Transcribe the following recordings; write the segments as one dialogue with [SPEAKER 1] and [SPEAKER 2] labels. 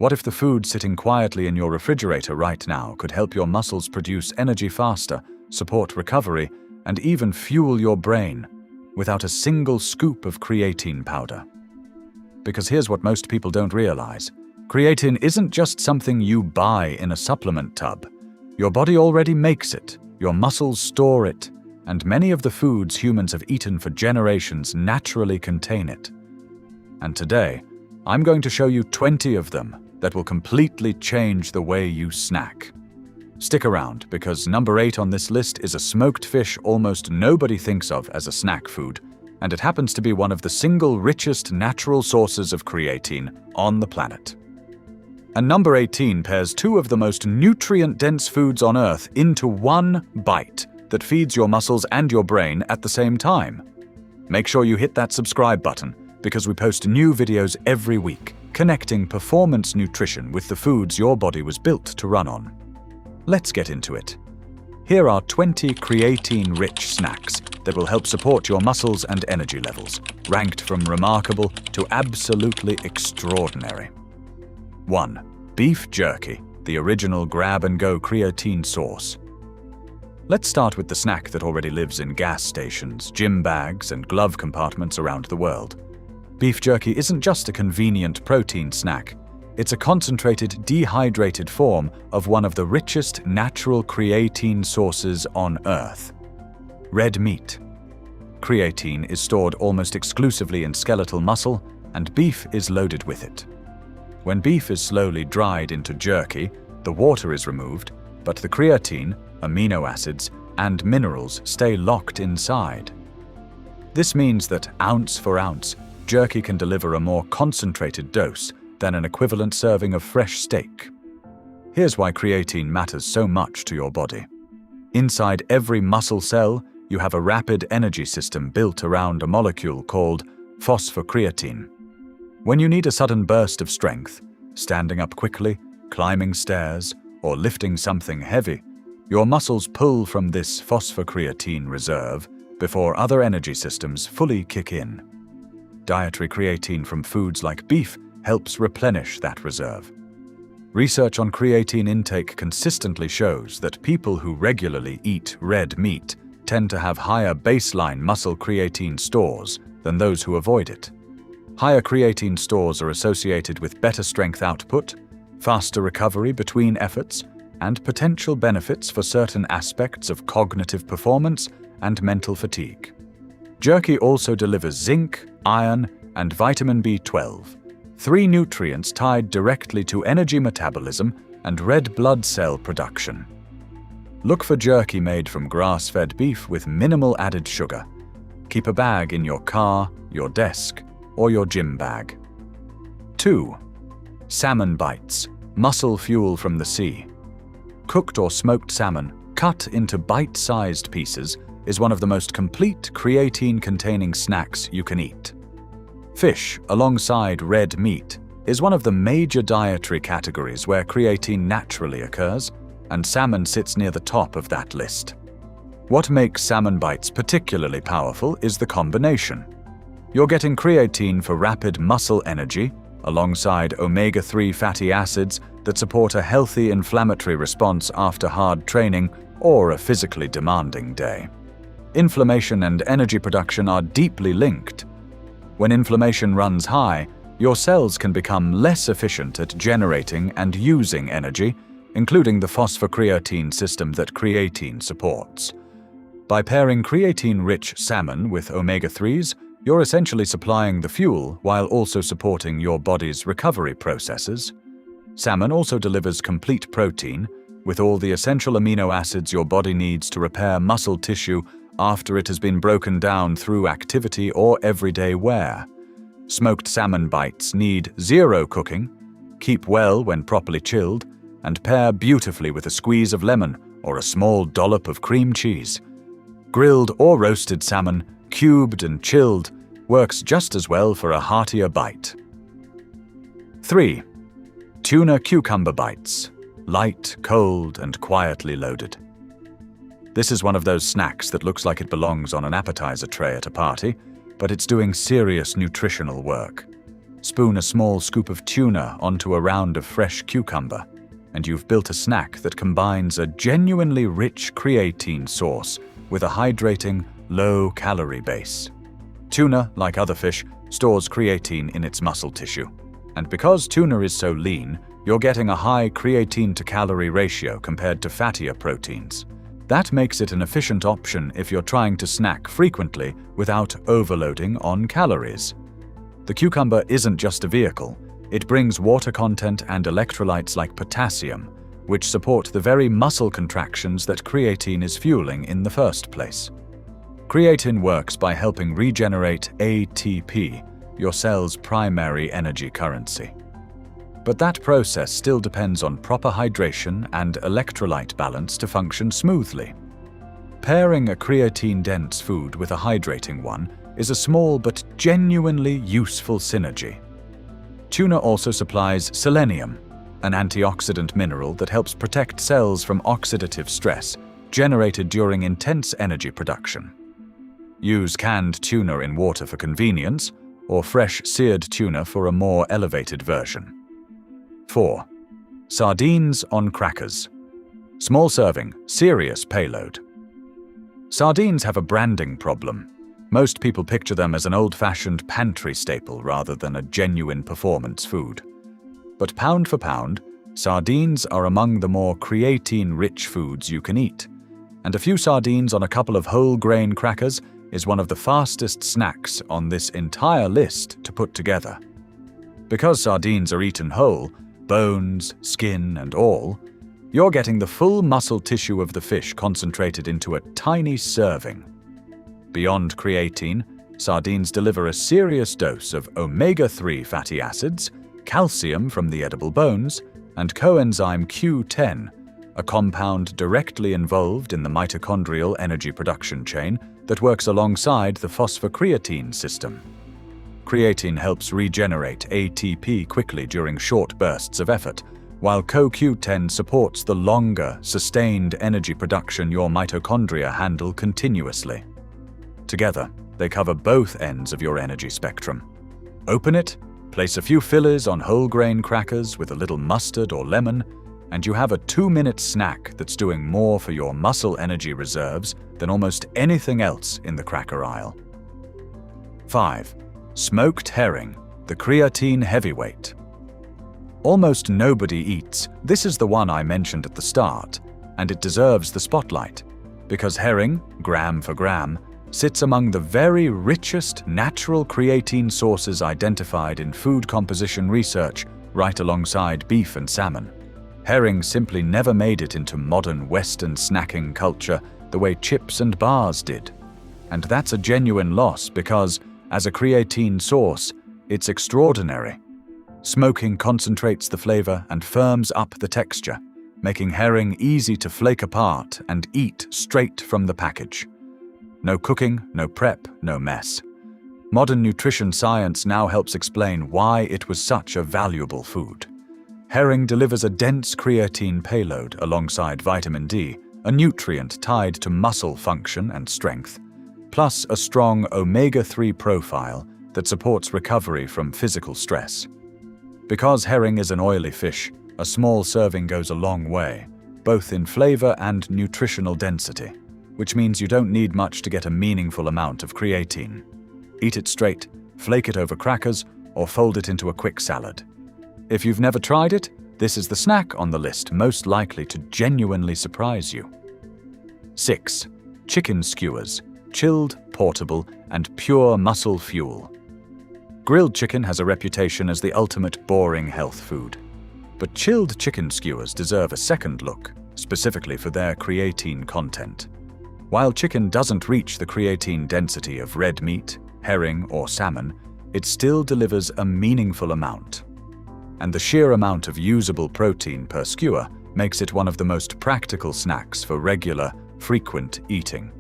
[SPEAKER 1] What if the food sitting quietly in your refrigerator right now could help your muscles produce energy faster, support recovery, and even fuel your brain without a single scoop of creatine powder? Because here's what most people don't realize. Creatine isn't just something you buy in a supplement tub. Your body already makes it, your muscles store it, and many of the foods humans have eaten for generations naturally contain it. And today, I'm going to show you 20 of them that will completely change the way you snack. Stick around, because number 8 on this list is a smoked fish almost nobody thinks of as a snack food, and it happens to be one of the single richest natural sources of creatine on the planet. And number 18 pairs 2 of the most nutrient-dense foods on Earth into one bite that feeds your muscles and your brain at the same time. Make sure you hit that subscribe button, because we post new videos every week, connecting performance nutrition with the foods your body was built to run on. Let's get into it. Here are 20 creatine-rich snacks that will help support your muscles and energy levels, ranked from remarkable to absolutely extraordinary. 1. Beef jerky, the original grab-and-go creatine source. Let's start with the snack that already lives in gas stations, gym bags, and glove compartments around the world. Beef jerky isn't just a convenient protein snack. It's a concentrated, dehydrated form of one of the richest natural creatine sources on Earth. Red meat. Creatine is stored almost exclusively in skeletal muscle, and beef is loaded with it. When beef is slowly dried into jerky, the water is removed, but the creatine, amino acids, and minerals stay locked inside. This means that ounce for ounce, jerky can deliver a more concentrated dose than an equivalent serving of fresh steak. Here's why creatine matters so much to your body. Inside every muscle cell, you have a rapid energy system built around a molecule called phosphocreatine. When you need a sudden burst of strength, standing up quickly, climbing stairs, or lifting something heavy, your muscles pull from this phosphocreatine reserve before other energy systems fully kick in. Dietary creatine from foods like beef helps replenish that reserve. Research on creatine intake consistently shows that people who regularly eat red meat tend to have higher baseline muscle creatine stores than those who avoid it. Higher creatine stores are associated with better strength output, faster recovery between efforts, and potential benefits for certain aspects of cognitive performance and mental fatigue. Jerky also delivers zinc, iron, and vitamin B12, 3 nutrients tied directly to energy metabolism and red blood cell production. Look for jerky made from grass-fed beef with minimal added sugar. Keep a bag in your car, your desk, or your gym bag. 2. Salmon bites, muscle fuel from the sea. Cooked or smoked salmon, cut into bite-sized pieces, is one of the most complete creatine-containing snacks you can eat. Fish, alongside red meat, is one of the major dietary categories where creatine naturally occurs, and salmon sits near the top of that list. What makes salmon bites particularly powerful is the combination. You're getting creatine for rapid muscle energy, alongside omega-3 fatty acids that support a healthy inflammatory response after hard training or a physically demanding day. Inflammation and energy production are deeply linked. When inflammation runs high, your cells can become less efficient at generating and using energy, including the phosphocreatine system that creatine supports. By pairing creatine-rich salmon with omega-3s, you're essentially supplying the fuel while also supporting your body's recovery processes. Salmon also delivers complete protein, with all the essential amino acids your body needs to repair muscle tissue after it has been broken down through activity or everyday wear. Smoked salmon bites need 0 cooking, keep well when properly chilled, and pair beautifully with a squeeze of lemon or a small dollop of cream cheese. Grilled or roasted salmon, cubed and chilled, works just as well for a heartier bite. 3. Tuna cucumber bites, light, cold, and quietly loaded. This is one of those snacks that looks like it belongs on an appetizer tray at a party, but it's doing serious nutritional work. Spoon a small scoop of tuna onto a round of fresh cucumber, and you've built a snack that combines a genuinely rich creatine source with a hydrating, low-calorie base. Tuna, like other fish, stores creatine in its muscle tissue, and because tuna is so lean, you're getting a high creatine-to-calorie ratio compared to fattier proteins. That makes it an efficient option if you're trying to snack frequently without overloading on calories. The cucumber isn't just a vehicle. It brings water content and electrolytes like potassium, which support the very muscle contractions that creatine is fueling in the first place. Creatine works by helping regenerate ATP, your cell's primary energy currency. But that process still depends on proper hydration and electrolyte balance to function smoothly. Pairing a creatine-dense food with a hydrating one is a small but genuinely useful synergy. Tuna also supplies selenium, an antioxidant mineral that helps protect cells from oxidative stress generated during intense energy production. Use canned tuna in water for convenience, or fresh seared tuna for a more elevated version. 4. Sardines on crackers. Small serving, serious payload. Sardines have a branding problem. Most people picture them as an old-fashioned pantry staple rather than a genuine performance food. But pound for pound, sardines are among the more creatine-rich foods you can eat, and a few sardines on a couple of whole-grain crackers is one of the fastest snacks on this entire list to put together. Because sardines are eaten whole, bones, skin, and all, you're getting the full muscle tissue of the fish concentrated into a tiny serving. Beyond creatine, sardines deliver a serious dose of omega-3 fatty acids, calcium from the edible bones, and coenzyme Q10, a compound directly involved in the mitochondrial energy production chain that works alongside the phosphocreatine system. Creatine helps regenerate ATP quickly during short bursts of effort, while CoQ10 supports the longer, sustained energy production your mitochondria handle continuously. Together, they cover both ends of your energy spectrum. Open it, place a few fillers on whole-grain crackers with a little mustard or lemon, and you have a 2-minute snack that's doing more for your muscle energy reserves than almost anything else in the cracker aisle. 5. Smoked herring, the creatine heavyweight. Almost nobody eats. This is the one I mentioned at the start, and it deserves the spotlight, because herring, gram for gram, sits among the very richest natural creatine sources identified in food composition research, right alongside beef and salmon. Herring simply never made it into modern Western snacking culture the way chips and bars did. And that's a genuine loss because, as a creatine source, it's extraordinary. Smoking concentrates the flavor and firms up the texture, making herring easy to flake apart and eat straight from the package. No cooking, no prep, no mess. Modern nutrition science now helps explain why it was such a valuable food. Herring delivers a dense creatine payload alongside vitamin D, a nutrient tied to muscle function and strength, plus a strong omega-3 profile that supports recovery from physical stress. Because herring is an oily fish, a small serving goes a long way, both in flavor and nutritional density, which means you don't need much to get a meaningful amount of creatine. Eat it straight, flake it over crackers, or fold it into a quick salad. If you've never tried it, this is the snack on the list most likely to genuinely surprise you. 6. Chicken skewers, chilled, portable, and pure muscle fuel. Grilled chicken has a reputation as the ultimate boring health food. But chilled chicken skewers deserve a second look, specifically for their creatine content. While chicken doesn't reach the creatine density of red meat, herring, or salmon, it still delivers a meaningful amount. And the sheer amount of usable protein per skewer makes it one of the most practical snacks for regular, frequent eating.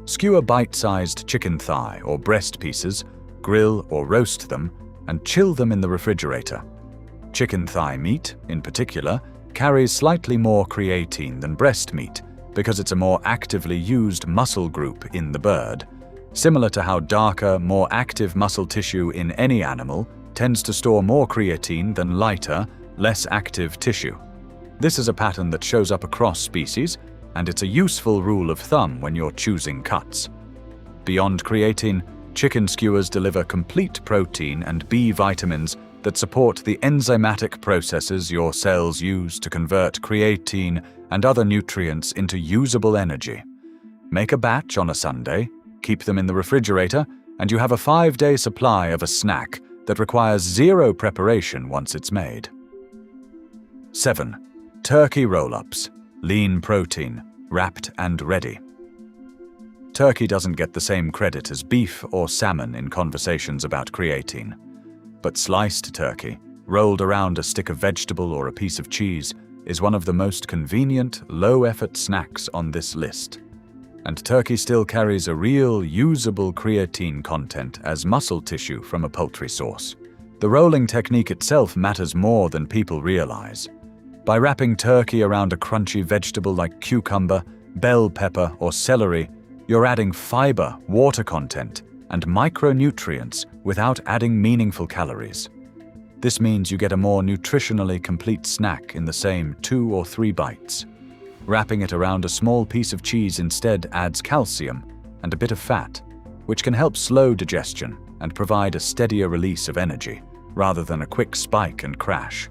[SPEAKER 1] Skewer bite-sized chicken thigh or breast pieces, grill or roast them, and chill them in the refrigerator. Chicken thigh meat, in particular, carries slightly more creatine than breast meat because it's a more actively used muscle group in the bird, similar to how darker, more active muscle tissue in any animal tends to store more creatine than lighter, less active tissue. This is a pattern that shows up across species, and it's a useful rule of thumb when you're choosing cuts. Beyond creatine, chicken skewers deliver complete protein and B vitamins that support the enzymatic processes your cells use to convert creatine and other nutrients into usable energy. Make a batch on a Sunday, keep them in the refrigerator, and you have a 5-day supply of a snack that requires zero preparation once it's made. 7. Turkey roll-ups. Lean protein, wrapped and ready. Turkey doesn't get the same credit as beef or salmon in conversations about creatine. But sliced turkey, rolled around a stick of vegetable or a piece of cheese, is one of the most convenient, low-effort snacks on this list. And turkey still carries a real, usable creatine content as muscle tissue from a poultry source. The rolling technique itself matters more than people realize. By wrapping turkey around a crunchy vegetable like cucumber, bell pepper, or celery, you're adding fiber, water content, and micronutrients without adding meaningful calories. This means you get a more nutritionally complete snack in the same 2 or 3 bites. Wrapping it around a small piece of cheese instead adds calcium and a bit of fat, which can help slow digestion and provide a steadier release of energy, rather than a quick spike and crash.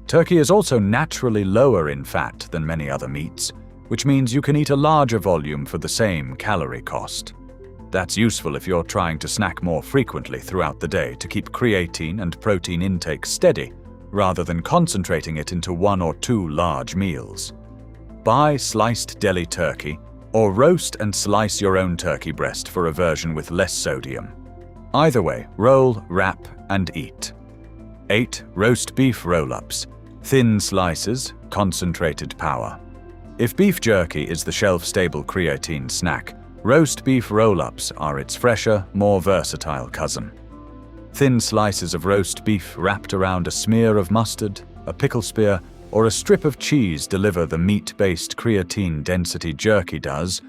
[SPEAKER 1] Turkey is also naturally lower in fat than many other meats, which means you can eat a larger volume for the same calorie cost. That's useful if you're trying to snack more frequently throughout the day to keep creatine and protein intake steady, rather than concentrating it into 1 or 2 large meals. Buy sliced deli turkey, or roast and slice your own turkey breast for a version with less sodium. Either way, roll, wrap, and eat. 8. Roast beef roll-ups. Thin slices, concentrated power. If beef jerky is the shelf-stable creatine snack, roast beef roll-ups are its fresher, more versatile cousin. Thin slices of roast beef wrapped around a smear of mustard, a pickle spear, or a strip of cheese deliver the meat-based creatine density jerky does,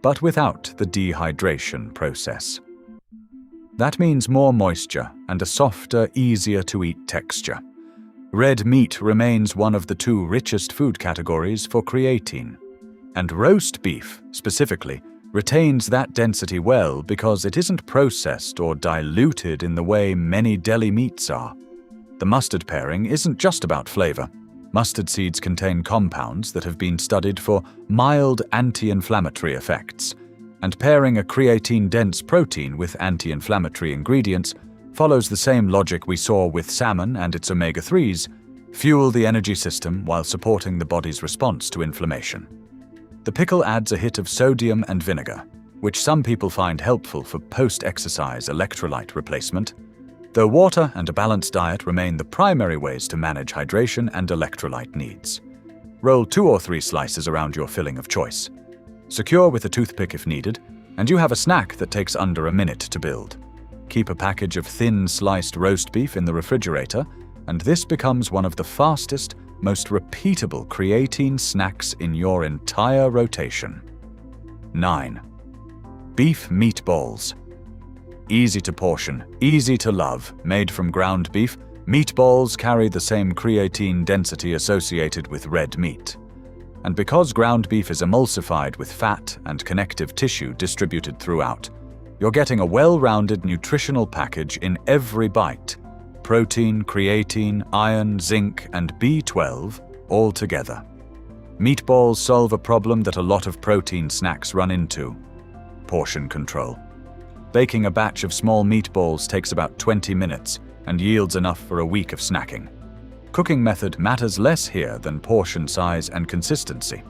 [SPEAKER 1] but without the dehydration process. That means more moisture and a softer, easier-to-eat texture. Red meat remains one of the 2 richest food categories for creatine. And roast beef, specifically, retains that density well because it isn't processed or diluted in the way many deli meats are. The mustard pairing isn't just about flavor. Mustard seeds contain compounds that have been studied for mild anti-inflammatory effects, and pairing a creatine-dense protein with anti-inflammatory ingredients follows the same logic we saw with salmon and its omega-3s: fuel the energy system while supporting the body's response to inflammation. The pickle adds a hit of sodium and vinegar, which some people find helpful for post-exercise electrolyte replacement, though water and a balanced diet remain the primary ways to manage hydration and electrolyte needs. Roll 2 or 3 slices around your filling of choice. Secure with a toothpick if needed, and you have a snack that takes under a minute to build. Keep a package of thin sliced roast beef in the refrigerator, and this becomes one of the fastest, most repeatable creatine snacks in your entire rotation. 9. Beef meatballs. Easy to portion, easy to love, made from ground beef, meatballs carry the same creatine density associated with red meat. And because ground beef is emulsified with fat and connective tissue distributed throughout, you're getting a well-rounded nutritional package in every bite: protein, creatine, iron, zinc, and B12 all together. Meatballs solve a problem that a lot of protein snacks run into: portion control. Baking a batch of small meatballs takes about 20 minutes and yields enough for a week of snacking. Cooking method matters less here than portion size and consistency.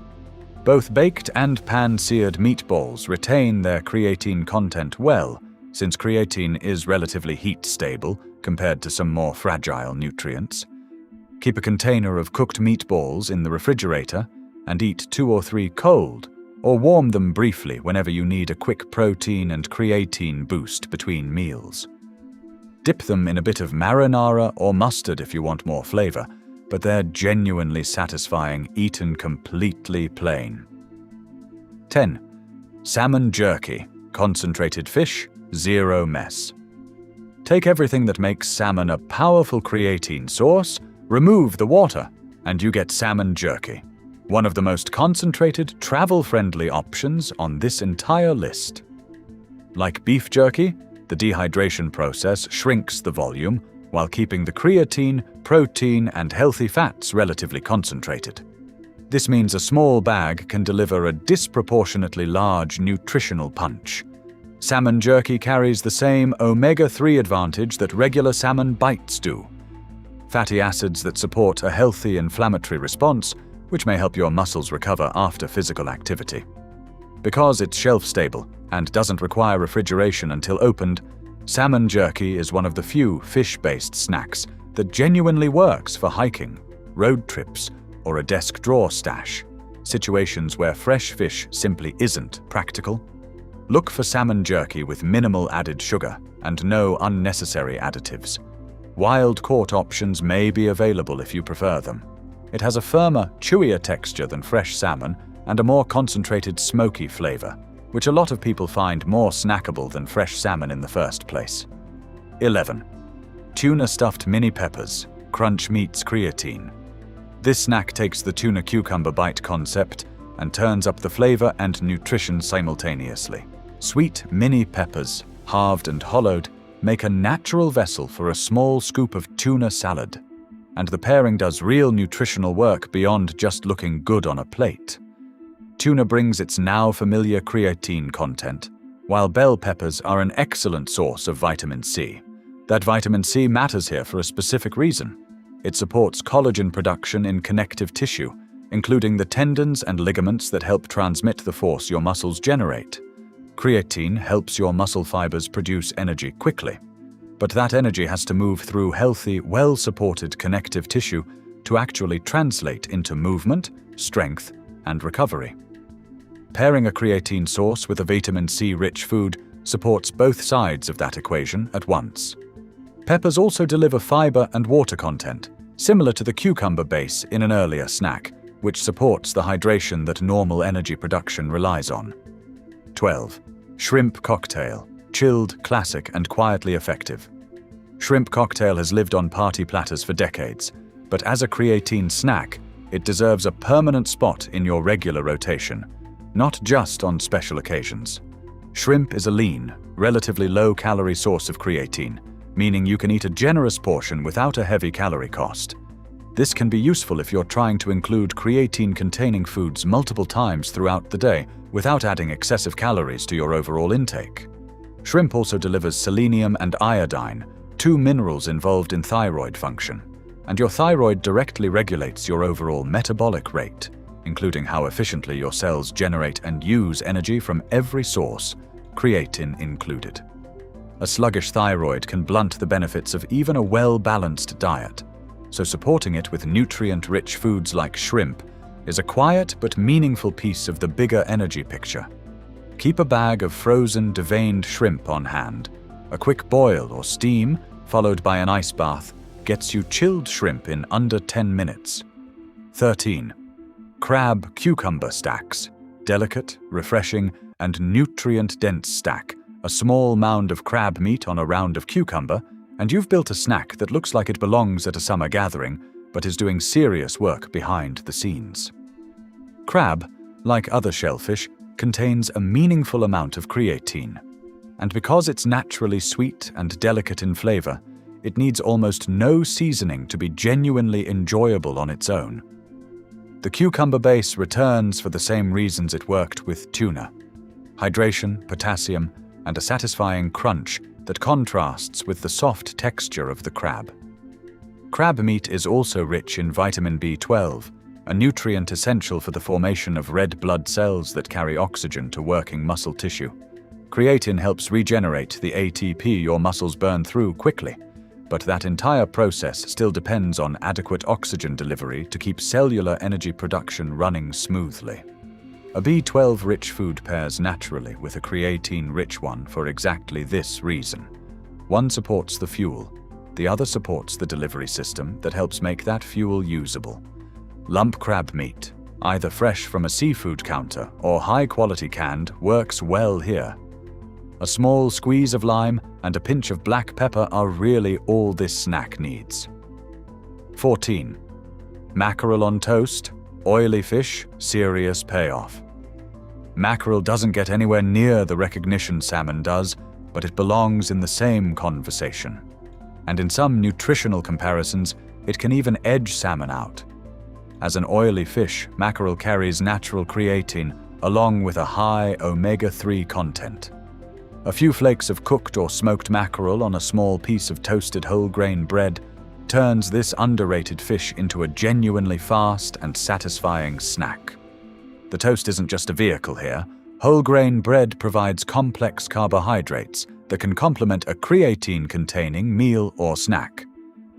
[SPEAKER 1] Both baked and pan-seared meatballs retain their creatine content well, since creatine is relatively heat-stable compared to some more fragile nutrients. Keep a container of cooked meatballs in the refrigerator and eat 2 or 3 cold, or warm them briefly whenever you need a quick protein and creatine boost between meals. Dip them in a bit of marinara or mustard if you want more flavor, but they're genuinely satisfying eaten completely plain. 10. Salmon jerky, concentrated fish, zero mess. Take everything that makes salmon a powerful creatine source, remove the water, and you get salmon jerky, one of the most concentrated, travel-friendly options on this entire list. Like beef jerky, the dehydration process shrinks the volume while keeping the creatine, protein, and healthy fats relatively concentrated. This means a small bag can deliver a disproportionately large nutritional punch. Salmon jerky carries the same omega-3 advantage that regular salmon bites do. Fatty acids that support a healthy inflammatory response, which may help your muscles recover after physical activity. Because it's shelf-stable and doesn't require refrigeration until opened, salmon jerky is one of the few fish-based snacks that genuinely works for hiking, road trips, or a desk drawer stash, situations where fresh fish simply isn't practical. Look for salmon jerky with minimal added sugar and no unnecessary additives. Wild-caught options may be available if you prefer them. It has a firmer, chewier texture than fresh salmon and a more concentrated smoky flavor, which a lot of people find more snackable than fresh salmon in the first place. 11. Tuna stuffed mini peppers. Crunch meets creatine. This snack takes the tuna cucumber bite concept and turns up the flavor and nutrition simultaneously. Sweet mini peppers, halved and hollowed, make a natural vessel for a small scoop of tuna salad, and the pairing does real nutritional work beyond just looking good on a plate. Tuna brings its now familiar creatine content, while bell peppers are an excellent source of vitamin C. That vitamin C matters here for a specific reason. It supports collagen production in connective tissue, including the tendons and ligaments that help transmit the force your muscles generate. Creatine helps your muscle fibers produce energy quickly, but that energy has to move through healthy, well-supported connective tissue to actually translate into movement, strength, and recovery. Pairing a creatine source with a vitamin C-rich food supports both sides of that equation at once. Peppers also deliver fiber and water content, similar to the cucumber base in an earlier snack, which supports the hydration that normal energy production relies on. 12. Shrimp cocktail. Chilled, classic, and quietly effective. Shrimp cocktail has lived on party platters for decades, but as a creatine snack, it deserves a permanent spot in your regular rotation, not just on special occasions. Shrimp is a lean, relatively low-calorie source of creatine, meaning you can eat a generous portion without a heavy calorie cost. This can be useful if you're trying to include creatine-containing foods multiple times throughout the day without adding excessive calories to your overall intake. Shrimp also delivers selenium and iodine, two minerals involved in thyroid function, and your thyroid directly regulates your overall metabolic rate, including how efficiently your cells generate and use energy from every source, creatine included. A sluggish thyroid can blunt the benefits of even a well-balanced diet, so supporting it with nutrient-rich foods like shrimp is a quiet but meaningful piece of the bigger energy picture. Keep a bag of frozen, deveined shrimp on hand. A quick boil or steam, followed by an ice bath, gets you chilled shrimp in under 10 minutes. 13. Crab cucumber stacks. Delicate, refreshing, and nutrient-dense stack. A small mound of crab meat on a round of cucumber, and you've built a snack that looks like it belongs at a summer gathering, but is doing serious work behind the scenes. Crab, like other shellfish, contains a meaningful amount of creatine, and because it's naturally sweet and delicate in flavor, it needs almost no seasoning to be genuinely enjoyable on its own. The cucumber base returns for the same reasons it worked with tuna: hydration, potassium, and a satisfying crunch that contrasts with the soft texture of the crab. Crab meat is also rich in vitamin B12, a nutrient essential for the formation of red blood cells that carry oxygen to working muscle tissue. Creatine helps regenerate the ATP your muscles burn through quickly, but that entire process still depends on adequate oxygen delivery to keep cellular energy production running smoothly. A B12-rich food pairs naturally with a creatine-rich one for exactly this reason. One supports the fuel, the other supports the delivery system that helps make that fuel usable. Lump crab meat, either fresh from a seafood counter or high-quality canned, works well here. A small squeeze of lime and a pinch of black pepper are really all this snack needs. 14. Mackerel on toast, oily fish, serious payoff. Mackerel doesn't get anywhere near the recognition salmon does, but it belongs in the same conversation. And in some nutritional comparisons, it can even edge salmon out. As an oily fish, mackerel carries natural creatine along with a high omega-3 content. A few flakes of cooked or smoked mackerel on a small piece of toasted whole grain bread turns this underrated fish into a genuinely fast and satisfying snack. The toast isn't just a vehicle here. Whole grain bread provides complex carbohydrates that can complement a creatine-containing meal or snack.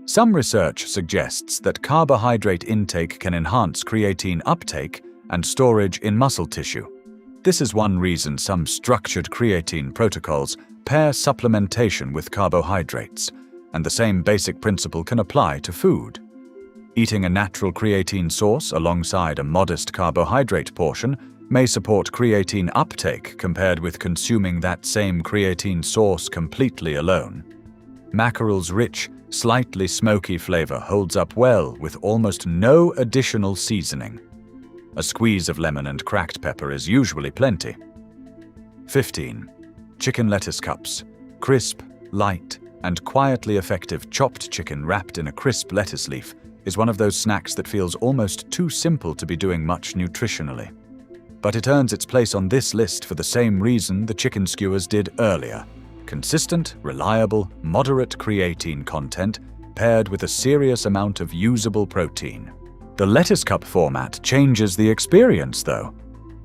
[SPEAKER 1] Some research suggests that carbohydrate intake can enhance creatine uptake and storage in muscle tissue. This is one reason some structured creatine protocols pair supplementation with carbohydrates, and the same basic principle can apply to food. Eating a natural creatine source alongside a modest carbohydrate portion may support creatine uptake compared with consuming that same creatine source completely alone. Mackerel's rich, slightly smoky flavor holds up well with almost no additional seasoning. A squeeze of lemon and cracked pepper is usually plenty. 15. Chicken lettuce cups. Crisp, light, and quietly effective chopped chicken wrapped in a crisp lettuce leaf is one of those snacks that feels almost too simple to be doing much nutritionally. But it earns its place on this list for the same reason the chicken skewers did earlier. Consistent, reliable, moderate creatine content paired with a serious amount of usable protein. The lettuce cup format changes the experience, though.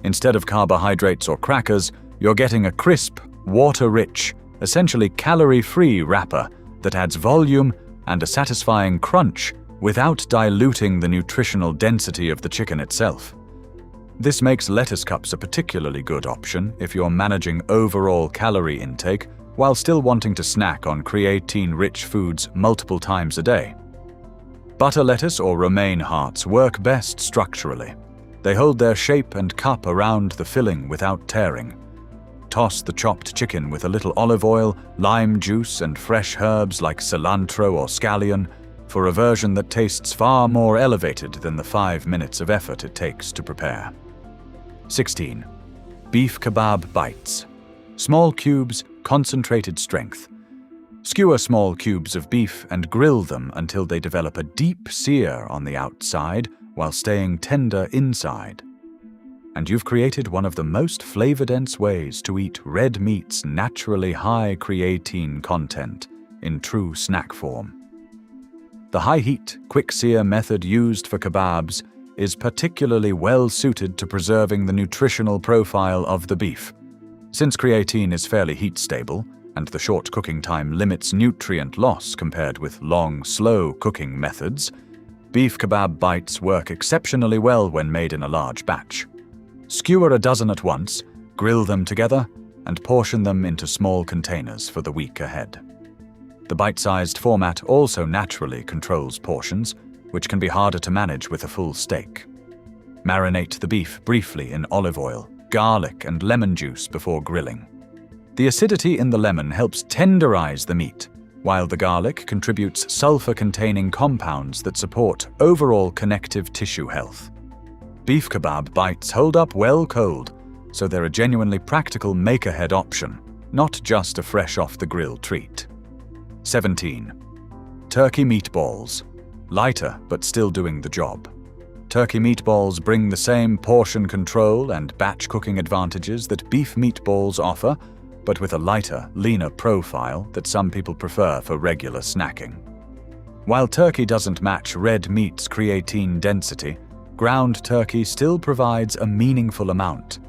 [SPEAKER 1] Instead of carbohydrates or crackers, you're getting a crisp, water-rich, essentially calorie-free wrapper that adds volume and a satisfying crunch without diluting the nutritional density of the chicken itself. This makes lettuce cups a particularly good option if you're managing overall calorie intake while still wanting to snack on creatine-rich foods multiple times a day. Butter lettuce or romaine hearts work best structurally. They hold their shape and cup around the filling without tearing. Toss the chopped chicken with a little olive oil, lime juice, and fresh herbs like cilantro or scallion for a version that tastes far more elevated than the 5 minutes of effort it takes to prepare. 16. Beef kebab bites. Small cubes, concentrated strength. Skewer small cubes of beef and grill them until they develop a deep sear on the outside while staying tender inside. And you've created one of the most flavor-dense ways to eat red meat's naturally high creatine content in true snack form. The high-heat, quick-sear method used for kebabs is particularly well-suited to preserving the nutritional profile of the beef. Since creatine is fairly heat-stable, and the short cooking time limits nutrient loss compared with long, slow cooking methods, beef kebab bites work exceptionally well when made in a large batch. Skewer a dozen at once, grill them together, and portion them into small containers for the week ahead. The bite-sized format also naturally controls portions, which can be harder to manage with a full steak. Marinate the beef briefly in olive oil, garlic, and lemon juice before grilling. The acidity in the lemon helps tenderize the meat, while the garlic contributes sulfur-containing compounds that support overall connective tissue health. Beef kebab bites hold up well cold, so they're a genuinely practical make-ahead option, not just a fresh-off-the-grill treat. 17. Turkey meatballs. Lighter, but still doing the job. Turkey meatballs bring the same portion control and batch cooking advantages that beef meatballs offer, but with a lighter, leaner profile that some people prefer for regular snacking. While turkey doesn't match red meat's creatine density, ground turkey still provides a meaningful amount.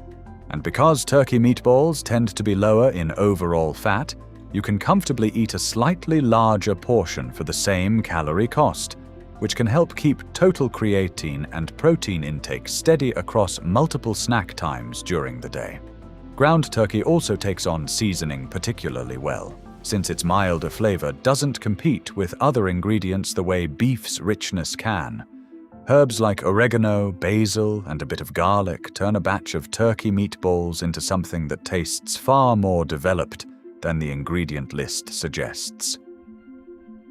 [SPEAKER 1] And because turkey meatballs tend to be lower in overall fat, you can comfortably eat a slightly larger portion for the same calorie cost, which can help keep total creatine and protein intake steady across multiple snack times during the day. Ground turkey also takes on seasoning particularly well, since its milder flavor doesn't compete with other ingredients the way beef's richness can. Herbs like oregano, basil, and a bit of garlic turn a batch of turkey meatballs into something that tastes far more developed than the ingredient list suggests.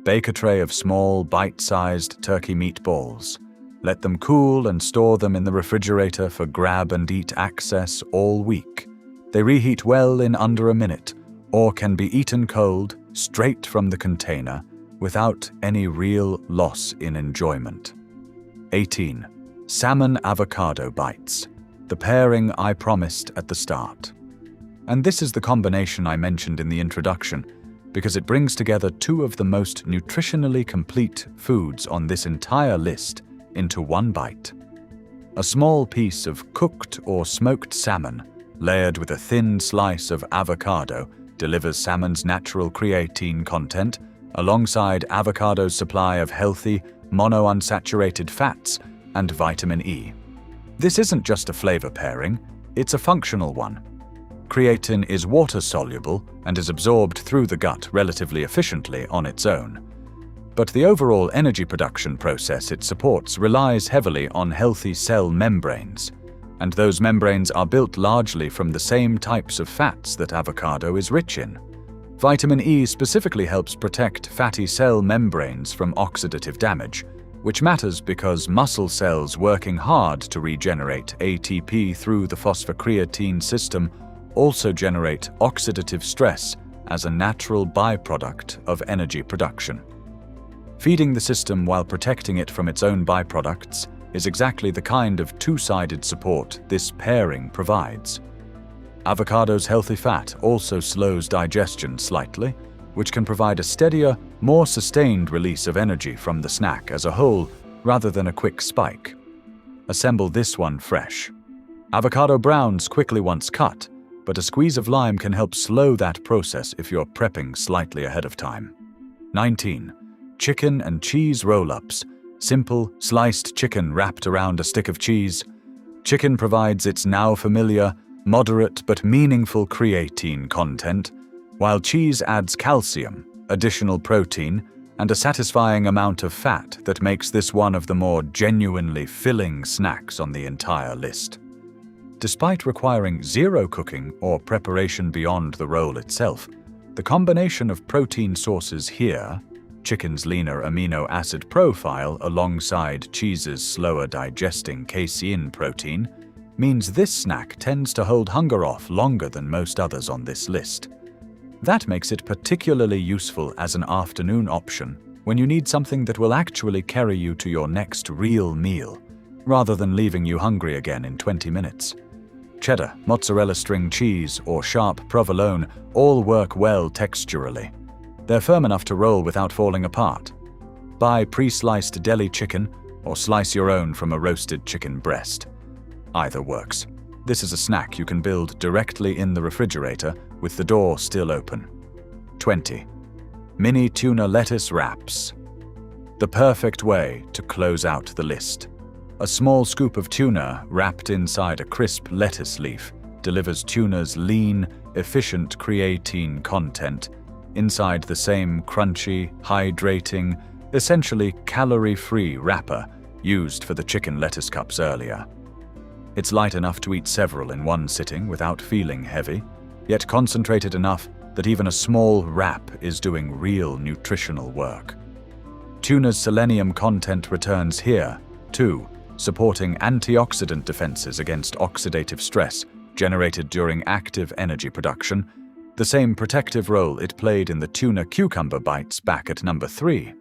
[SPEAKER 1] Bake a tray of small, bite-sized turkey meatballs. Let them cool and store them in the refrigerator for grab-and-eat access all week. They reheat well in under a minute, or can be eaten cold, straight from the container, without any real loss in enjoyment. 18. Salmon-avocado bites. The pairing I promised at the start. And this is the combination I mentioned in the introduction, because it brings together two of the most nutritionally complete foods on this entire list into one bite. A small piece of cooked or smoked salmon, layered with a thin slice of avocado, delivers salmon's natural creatine content, alongside avocado's supply of healthy, monounsaturated fats and vitamin E. This isn't just a flavor pairing, it's a functional one. Creatine is water-soluble and is absorbed through the gut relatively efficiently on its own. But the overall energy production process it supports relies heavily on healthy cell membranes, and those membranes are built largely from the same types of fats that avocado is rich in. Vitamin E specifically helps protect fatty cell membranes from oxidative damage, which matters because muscle cells working hard to regenerate ATP through the phosphocreatine system also generate oxidative stress as a natural byproduct of energy production. Feeding the system while protecting it from its own byproducts is exactly the kind of two-sided support this pairing provides. Avocado's healthy fat also slows digestion slightly, which can provide a steadier, more sustained release of energy from the snack as a whole rather than a quick spike. Assemble this one fresh. Avocado browns quickly once cut, but a squeeze of lime can help slow that process if you're prepping slightly ahead of time. 19. Chicken and cheese roll-ups. Simple, sliced chicken wrapped around a stick of cheese. Chicken provides its now familiar, moderate but meaningful creatine content, while cheese adds calcium, additional protein, and a satisfying amount of fat that makes this one of the more genuinely filling snacks on the entire list. Despite requiring zero cooking or preparation beyond the roll itself, the combination of protein sources here, chicken's leaner amino acid profile alongside cheese's slower digesting casein protein, means this snack tends to hold hunger off longer than most others on this list. That makes it particularly useful as an afternoon option when you need something that will actually carry you to your next real meal, rather than leaving you hungry again in 20 minutes. Cheddar, mozzarella string cheese, or sharp provolone all work well texturally. They're firm enough to roll without falling apart. Buy pre-sliced deli chicken or slice your own from a roasted chicken breast. Either works. This is a snack you can build directly in the refrigerator with the door still open. 20. Mini tuna lettuce wraps. The perfect way to close out the list. A small scoop of tuna wrapped inside a crisp lettuce leaf delivers tuna's lean, efficient creatine content inside the same crunchy, hydrating, essentially calorie-free wrapper used for the chicken lettuce cups earlier. It's light enough to eat several in one sitting without feeling heavy, yet concentrated enough that even a small wrap is doing real nutritional work. Tuna's selenium content returns here, too, supporting antioxidant defenses against oxidative stress generated during active energy production, the same protective role it played in the tuna cucumber bites back at number 3.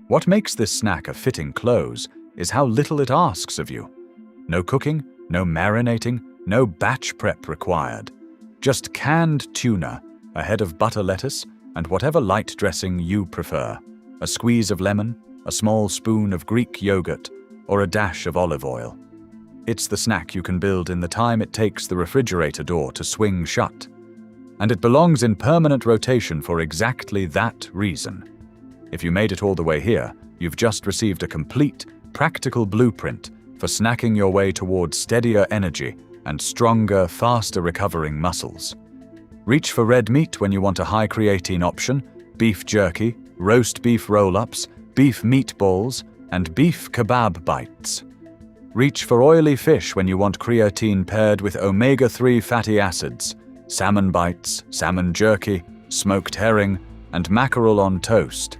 [SPEAKER 1] What makes this snack a fitting close is how little it asks of you. No cooking, no marinating, no batch prep required. Just canned tuna, a head of butter lettuce, and whatever light dressing you prefer. A squeeze of lemon, a small spoon of Greek yogurt, or a dash of olive oil. It's the snack you can build in the time it takes the refrigerator door to swing shut. And it belongs in permanent rotation for exactly that reason. If you made it all the way here, you've just received a complete, practical blueprint for snacking your way towards steadier energy and stronger, faster recovering muscles. Reach for red meat when you want a high creatine option, beef jerky, roast beef roll-ups, beef meatballs, and beef kebab bites. Reach for oily fish when you want creatine paired with omega-3 fatty acids, salmon bites, salmon jerky, smoked herring, and mackerel on toast.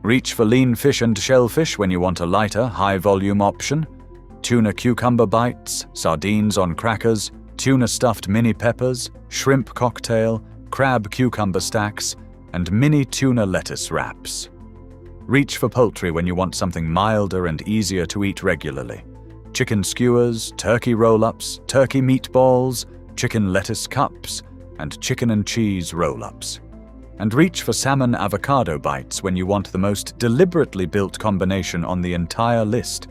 [SPEAKER 1] Reach for lean fish and shellfish when you want a lighter, high-volume option. Tuna cucumber bites, sardines on crackers, tuna stuffed mini peppers, shrimp cocktail, crab cucumber stacks, and mini tuna lettuce wraps. Reach for poultry when you want something milder and easier to eat regularly. Chicken skewers, turkey roll-ups, turkey meatballs, chicken lettuce cups, and chicken and cheese roll-ups. And reach for salmon-avocado bites when you want the most deliberately built combination on the entire list.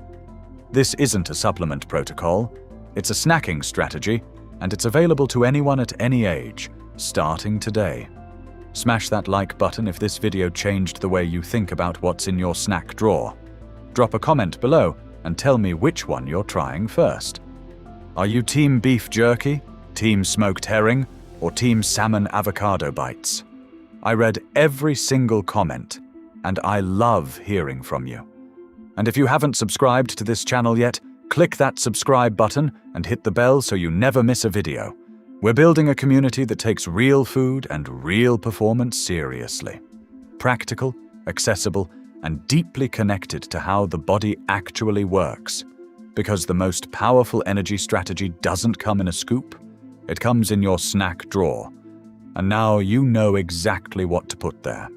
[SPEAKER 1] This isn't a supplement protocol, it's a snacking strategy, and it's available to anyone at any age, starting today. Smash that like button if this video changed the way you think about what's in your snack drawer. Drop a comment below and tell me which one you're trying first. Are you team beef jerky, team smoked herring, or team salmon avocado bites? I read every single comment, and I love hearing from you. And if you haven't subscribed to this channel yet, click that subscribe button and hit the bell so you never miss a video. We're building a community that takes real food and real performance seriously. Practical, accessible, and deeply connected to how the body actually works. Because the most powerful energy strategy doesn't come in a scoop, it comes in your snack drawer. And now you know exactly what to put there.